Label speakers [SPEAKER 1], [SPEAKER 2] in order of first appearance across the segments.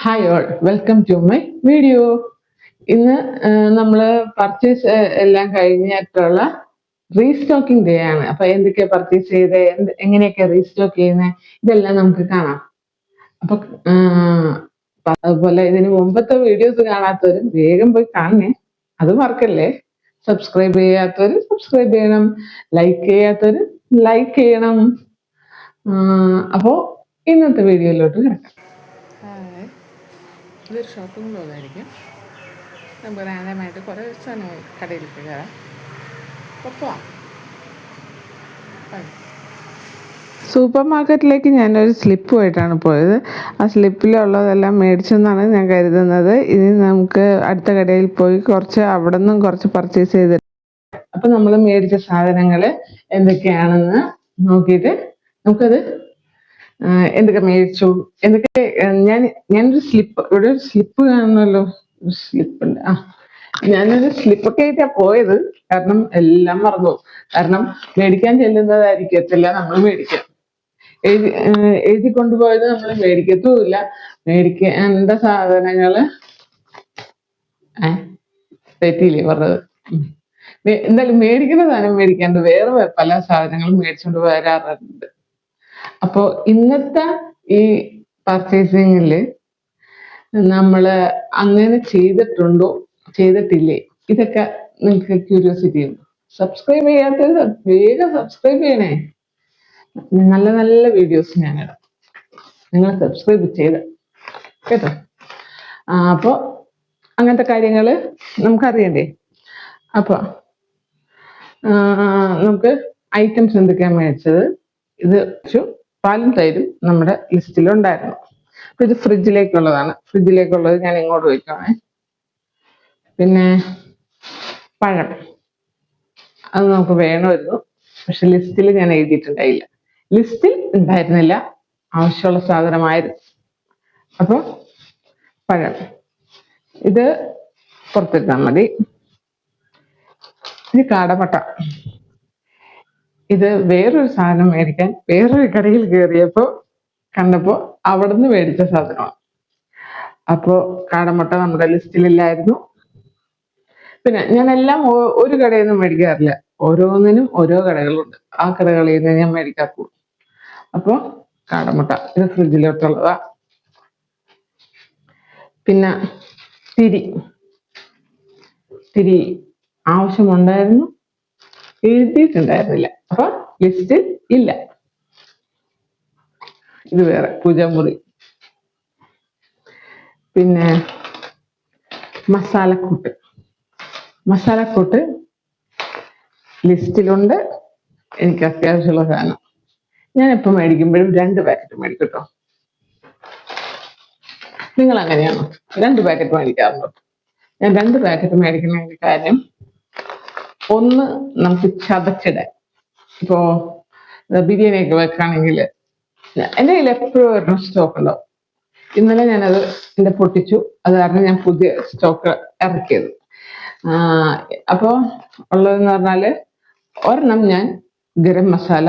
[SPEAKER 1] Hi all, welcome to my video. ഇന്ന് നമ്മൾ purchase എല്ലാം കഴിഞ്ഞിട്ടുള്ള റീസ്റ്റോക്കിംഗ് ഡേ ആണ്. അപ്പൊ എന്തൊക്കെയാ പർച്ചേസ് ചെയ്ത് എങ്ങനെയൊക്കെ റീസ്റ്റോക്ക് ചെയ്യുന്നത് ഇതെല്ലാം നമുക്ക് കാണാം. അപ്പൊ അതുപോലെ ഇതിന് മുമ്പത്തെ വീഡിയോസ് കാണാത്തവരും വേഗം പോയി കാണണേ, അത് മറക്കല്ലേ. സബ്സ്ക്രൈബ് ചെയ്യാത്തവര് സബ്സ്ക്രൈബ് ചെയ്യണം, ലൈക്ക് ചെയ്യാത്തവര് ലൈക്ക് ചെയ്യണം. അപ്പോ ഇന്നത്തെ വീഡിയോയിലോട്ട് കിടക്കാം. ഇതൊരു ഷോപ്പിംഗ് ബ്ലോഗായിരിക്കും. നമുക്ക് റാൻഡമായിട്ട് കുറേ സാധനങ്ങൾ കടയിലേക്ക് കയറാം. പോവാം. സൂപ്പർ മാർക്കറ്റിലേക്ക് ഞാനൊരു സ്ലിപ്പുമായിട്ടാണ് പോയത്. ആ സ്ലിപ്പിലുള്ളതെല്ലാം മേടിച്ചെന്നാണ് ഞാൻ കരുതുന്നത്. ഇനി നമുക്ക് അടുത്ത കടയിൽ പോയി അവിടെ നിന്നും കുറച്ച് പർച്ചേസ് ചെയ്ത് അപ്പം നമ്മൾ മേടിച്ച സാധനങ്ങൾ എന്തൊക്കെയാണെന്ന് നോക്കിയിട്ട് നമുക്കത് എന്തൊക്കെ മേടിച്ചു, എന്തൊക്കെ ഞാനൊരു ഇവിടെ ഒരു സ്ലിപ്പ് കാണുമല്ലോ, സ്ലിപ്പ് ഉണ്ട്. ഞാനൊരു സ്ലിപ്പൊക്കെ ആയിട്ടാ പോയത്. കാരണം എല്ലാം മറന്നു. കാരണം മേടിക്കാൻ ചെല്ലുന്നതായിരിക്കത്തില്ല നമ്മൾ മേടിക്കാം. എഴുതി കൊണ്ടുപോയത് നമ്മൾ മേടിക്കത്തുമില്ല. മേടിക്കേണ്ട സാധനങ്ങള് തെറ്റിയില്ലേ പറഞ്ഞത്. എന്തായാലും മേടിക്കുന്ന സാധനം മേടിക്കാണ്ട് വേറെ പല സാധനങ്ങളും മേടിച്ചുകൊണ്ട് വരാറുണ്ട്. അപ്പോ ഇന്നത്തെ ഈ പർച്ചേസിങ്ങില് നമ്മള് അങ്ങനെ ചെയ്തിട്ടുണ്ടോ ചെയ്തിട്ടില്ലേ, ഇതൊക്കെ നിങ്ങൾക്ക് ക്യൂരിയോസിറ്റി ഉണ്ട്. സബ്സ്ക്രൈബ് ചെയ്യാത്തത് വേഗം സബ്സ്ക്രൈബ് ചെയ്യണേ. നല്ല നല്ല വീഡിയോസ് ഞാനിടാം, നിങ്ങൾ സബ്സ്ക്രൈബ് ചെയ്ത് കേട്ടോ. അപ്പോ അങ്ങനത്തെ കാര്യങ്ങള് നമുക്കറിയണ്ടേ. അപ്പൊ നമുക്ക് ഐറ്റംസ് എന്തൊക്കെയാണ് മേടിച്ചത്. ഇത് പാലും തൈരും നമ്മുടെ ലിസ്റ്റിലുണ്ടായിരുന്നു. അപ്പൊ ഇത് ഫ്രിഡ്ജിലേക്കുള്ളതാണ്. ഫ്രിഡ്ജിലേക്കുള്ളത് ഞാൻ ഇങ്ങോട്ട് വയ്ക്കാമേ. പിന്നെ പഴം, അത് നമുക്ക് വേണമായിരുന്നു, പക്ഷെ ലിസ്റ്റിൽ ഞാൻ എഴുതിയിട്ടുണ്ടായില്ല. ലിസ്റ്റിൽ ഉണ്ടായിരുന്നില്ല, ആവശ്യമുള്ള സാധനമായിരുന്നു. അപ്പോൾ പഴം ഇത് പുറത്തിരുന്നാൽ മതി. ഇത് കാടമുട്ട. ഇത് വേറൊരു സാധനം മേടിക്കാൻ വേറൊരു കടയിൽ കണ്ടപ്പോ അവിടുന്ന് മേടിച്ച സാധനമാണ്. അപ്പോ കാടമുട്ട നമ്മുടെ ലിസ്റ്റിലില്ലായിരുന്നു. പിന്നെ ഞാൻ എല്ലാം ഒരു കടയിൽ നിന്നും മേടിക്കാറില്ല, ഓരോന്നിനും ഓരോ കടകളുണ്ട്. ആ കടകളിൽ നിന്ന് ഞാൻ മേടിക്കാറുള്ളൂ. അപ്പോ കാടമുട്ട ഇത് ഫ്രിഡ്ജിലോട്ടുള്ളതാ. പിന്നെ തിരി ആവശ്യമുണ്ടായിരുന്നു, എഴുതിയിട്ടുണ്ടായിരുന്നില്ല, അപ്പൊ ലിസ്റ്റിൽ ഇല്ല. ഇത് വേറെ പൂജാമുറി. പിന്നെ മസാലക്കൂട്ട് ലിസ്റ്റിലുണ്ട്. എനിക്ക് അത്യാവശ്യമുള്ള സാധനം. ഞാൻ എപ്പോൾ മേടിക്കുമ്പോഴും 2 പാക്കറ്റ് മേടിക്കും കേട്ടോ. നിങ്ങൾ അങ്ങനെയാണോ? 2 പാക്കറ്റ് മേടിക്കാറുണ്ടോ? ഞാൻ 2 പാക്കറ്റ് മേടിക്കുന്നതിന്റെ കാര്യം, ഒന്ന് നമുക്ക് ചതച്ചിടാൻ. ഇപ്പോ ബിരിയാണിയൊക്കെ വെക്കുകയാണെങ്കിൽ എൻ്റെ കയ്യിൽ എപ്പോഴും ഒരെണ്ണം സ്റ്റോക്ക് ഉണ്ടാവും. ഇന്നലെ ഞാനത് പൊട്ടിച്ചു. അത് കാരണം ഞാൻ പുതിയ സ്റ്റോക്ക് ഇറക്കിയത്. അപ്പോൾ ഉള്ളതെന്ന് പറഞ്ഞാല് ഒരെണ്ണം ഞാൻ ഗരം മസാല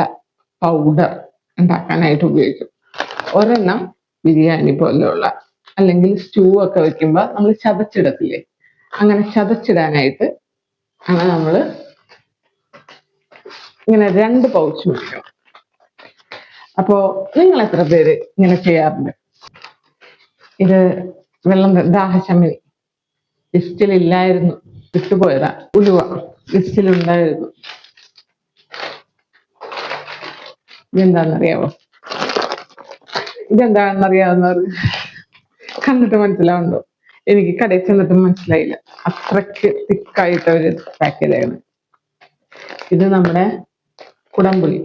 [SPEAKER 1] പൗഡർ ഉണ്ടാക്കാനായിട്ട് ഉപയോഗിക്കും. ഒരെണ്ണം ബിരിയാണി പോലെയുള്ള അല്ലെങ്കിൽ സ്റ്റൂ ഒക്കെ വെക്കുമ്പോൾ നമ്മൾ ചതച്ചിടത്തില്ലേ, അങ്ങനെ ചതച്ചിടാനായിട്ട് ആണ് നമ്മൾ ഇങ്ങനെ 2 പൗച്ച് മേടിക്കണം. അപ്പോ നിങ്ങൾ എത്ര പേര് ഇങ്ങനെ ചെയ്യാറുണ്ട്? ഇത് ദാഹശമനി ലിസ്റ്റിലില്ലായിരുന്നു, വിട്ടുപോയതാ. ഉലുവ ലിസ്റ്റിലുണ്ടായിരുന്നു. ഇതെന്താണെന്നറിയാവുന്നവർ കണ്ടിട്ട് മനസ്സിലാവുണ്ടോ? എനിക്ക് കടയിൽ ചെന്നിട്ട് മനസ്സിലായില്ല, അത്രയ്ക്ക് തിക്കായിട്ട് ഒരു പാക്കേജാണ്. ഇത് നമ്മുടെ കുടംപുളി.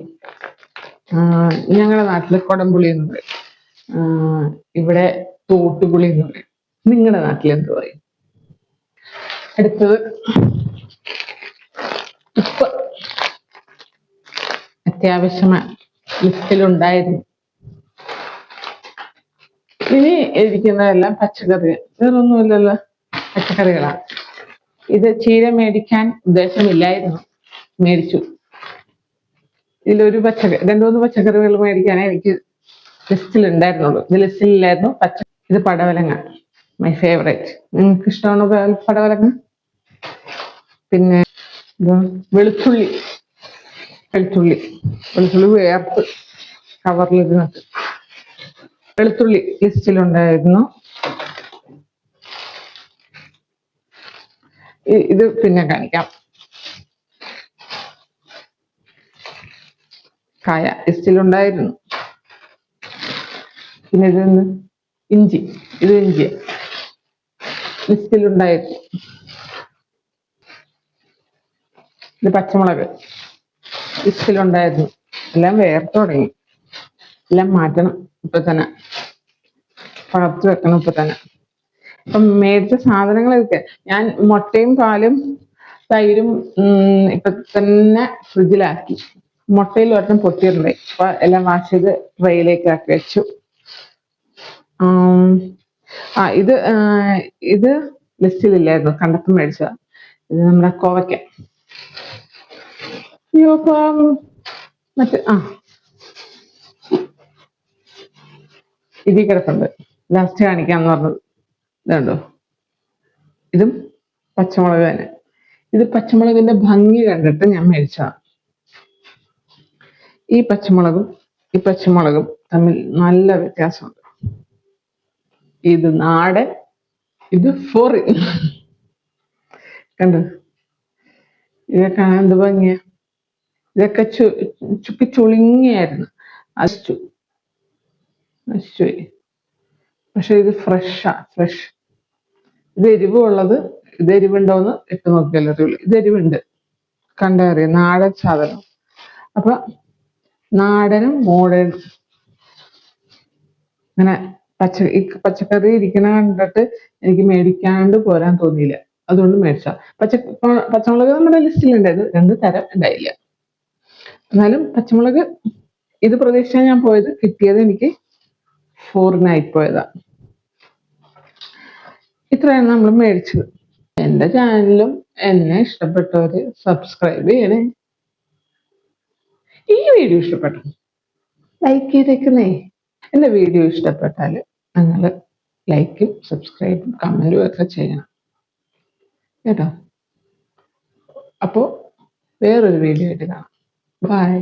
[SPEAKER 1] ഞങ്ങളുടെ നാട്ടില് കുടംപുളി എന്ന് പറയും, ഇവിടെ തോട്ടുപുളി എന്ന് പറയും. നിങ്ങളുടെ നാട്ടിൽ എന്ത് പറയും? അടുത്തത് ഉപ്പ്, അത്യാവശ്യമാണ്, ലിസ്റ്റിലുണ്ടായിരുന്നു. ഇനി ഇരിക്കുന്നതെല്ലാം പച്ചക്കറി, വേറൊന്നുമില്ലല്ലോ, പച്ചക്കറികളാണ്. ഇത് ചീര മേടിക്കാൻ ഉദ്ദേശമില്ലായിരുന്നു, മേടിച്ചു. ഇതിലൊരു 2-3 പച്ചക്കറികൾ മേടിക്കാനേ എനിക്ക് ലിസ്റ്റിൽ ഉണ്ടായിരുന്നുള്ളൂ. ഇത് ലിസ്റ്റിലില്ലായിരുന്നു. ഇത് പടവലങ്ങ, മൈ ഫേവറേറ്റ്. നിങ്ങൾക്ക് ഇഷ്ടമാണോ പടവലങ്ങ? പിന്നെ വെളുത്തുള്ളി വെളുത്തുള്ളി വെളുത്തുള്ളി വേർത്ത് കവറിലിരുന്നിട്ട്. വെളുത്തുള്ളി ലിസ്റ്റിലുണ്ടായിരുന്നു. ഇത് പിന്നെ കാണിക്കാം. കായ ലിസ്റ്റിലുണ്ടായിരുന്നു. പിന്നെ ഇതൊന്ന് ഇഞ്ചി, ഇത് ഇഞ്ചി ലിസ്റ്റിലുണ്ടായിരുന്നു. ഇത് പച്ചമുളക് ലിസ്റ്റിലുണ്ടായിരുന്നു. എല്ലാം വേർത്ത് തുടങ്ങി. എല്ലാം മാറ്റണം ഇപ്പൊ തന്നെ, പകർത്തി വെക്കണം ഇപ്പൊ തന്നെ. ഇപ്പം മേടിച്ച സാധനങ്ങളൊക്കെ ഞാൻ മുട്ടയും പാലും തൈരും ഇപ്പൊ തന്നെ ഫ്രിഡ്ജിലാക്കി. മുട്ടയിൽ ഒരെണ്ണം പൊട്ടിയിട്ടുണ്ടായി, അപ്പൊ എല്ലാം വാഷ് ചെയ്ത് ട്രേയിലേക്ക് ആക്കി വെച്ചു. ഇത് ലിസ്റ്റിലില്ലായിരുന്നു, കണ്ടപ്പം മേടിച്ചതാ. ഇത് നമ്മുടെ കോവയ്ക്ക. മറ്റേ ഇതിൽ കിടപ്പുണ്ട്, ലാസ്റ്റ് കാണിക്കാന്ന് പറഞ്ഞത്. ഇതുണ്ടോ, ഇതും പച്ചമുളക് തന്നെ. ഇത് പച്ചമുളകിന്റെ ഭംഗി കണ്ടിട്ട് ഞാൻ മേടിച്ചതാണ്. ഈ പച്ചമുളകും തമ്മിൽ നല്ല വ്യത്യാസമുണ്ട്. ഇത് നാടൻ, ഇത് ഫോറിൻ. കണ്ടു, ഇതൊക്കെ കാണാൻ എന്ത് ഭംഗിയാ. ഇതൊക്കെ ചുക്കി ചുളുങ്ങിയായിരുന്നു, നശിച്ചുപോയി. പക്ഷെ ഇത് ഫ്രഷ്. ഇത് എരിവുള്ളത്, ഇത് എരിവുണ്ടോന്ന് ഇട്ട് നോക്കിയാൽ അറിയുള്ളൂ. ഇത് എരിവുണ്ട്, കണ്ടറിയാം, നാടൻ സാധനം. അപ്പൊ നാടനും മോഡേണും അങ്ങനെ ഈ പച്ചക്കറി ഇരിക്കണ കണ്ടിട്ട് എനിക്ക് മേടിക്കാണ്ട് പോരാൻ തോന്നിയില്ല, അതുകൊണ്ട് മേടിച്ച. പച്ചമുളക് നമ്മുടെ ലിസ്റ്റിലുണ്ടായത്, 2 തരം ഉണ്ടായില്ല. എന്നാലും പച്ചമുളക് ഇത് പ്രതീക്ഷിച്ചാണ് ഞാൻ പോയത്, കിട്ടിയത് എനിക്ക് ഫോറിനായിപ്പോയതാ. ഇത്രയാണ് നമ്മൾ മേടിച്ചത്. എൻ്റെ ചാനലിലും എന്നെ ഇഷ്ടപ്പെട്ടവര് സബ്സ്ക്രൈബ് ചെയ്യണേ. ഈ വീഡിയോ ഇഷ്ടപ്പെട്ടു ലൈക്ക് ചെയ്തേക്കുന്നേ. എൻ്റെ വീഡിയോ ഇഷ്ടപ്പെട്ടാൽ നിങ്ങൾ ലൈക്കും സബ്സ്ക്രൈബും കമൻറ്റും ഒക്കെ ചെയ്യണം കേട്ടോ. അപ്പോൾ വേറൊരു വീഡിയോ ആയിട്ട് കാണാം. ബൈ.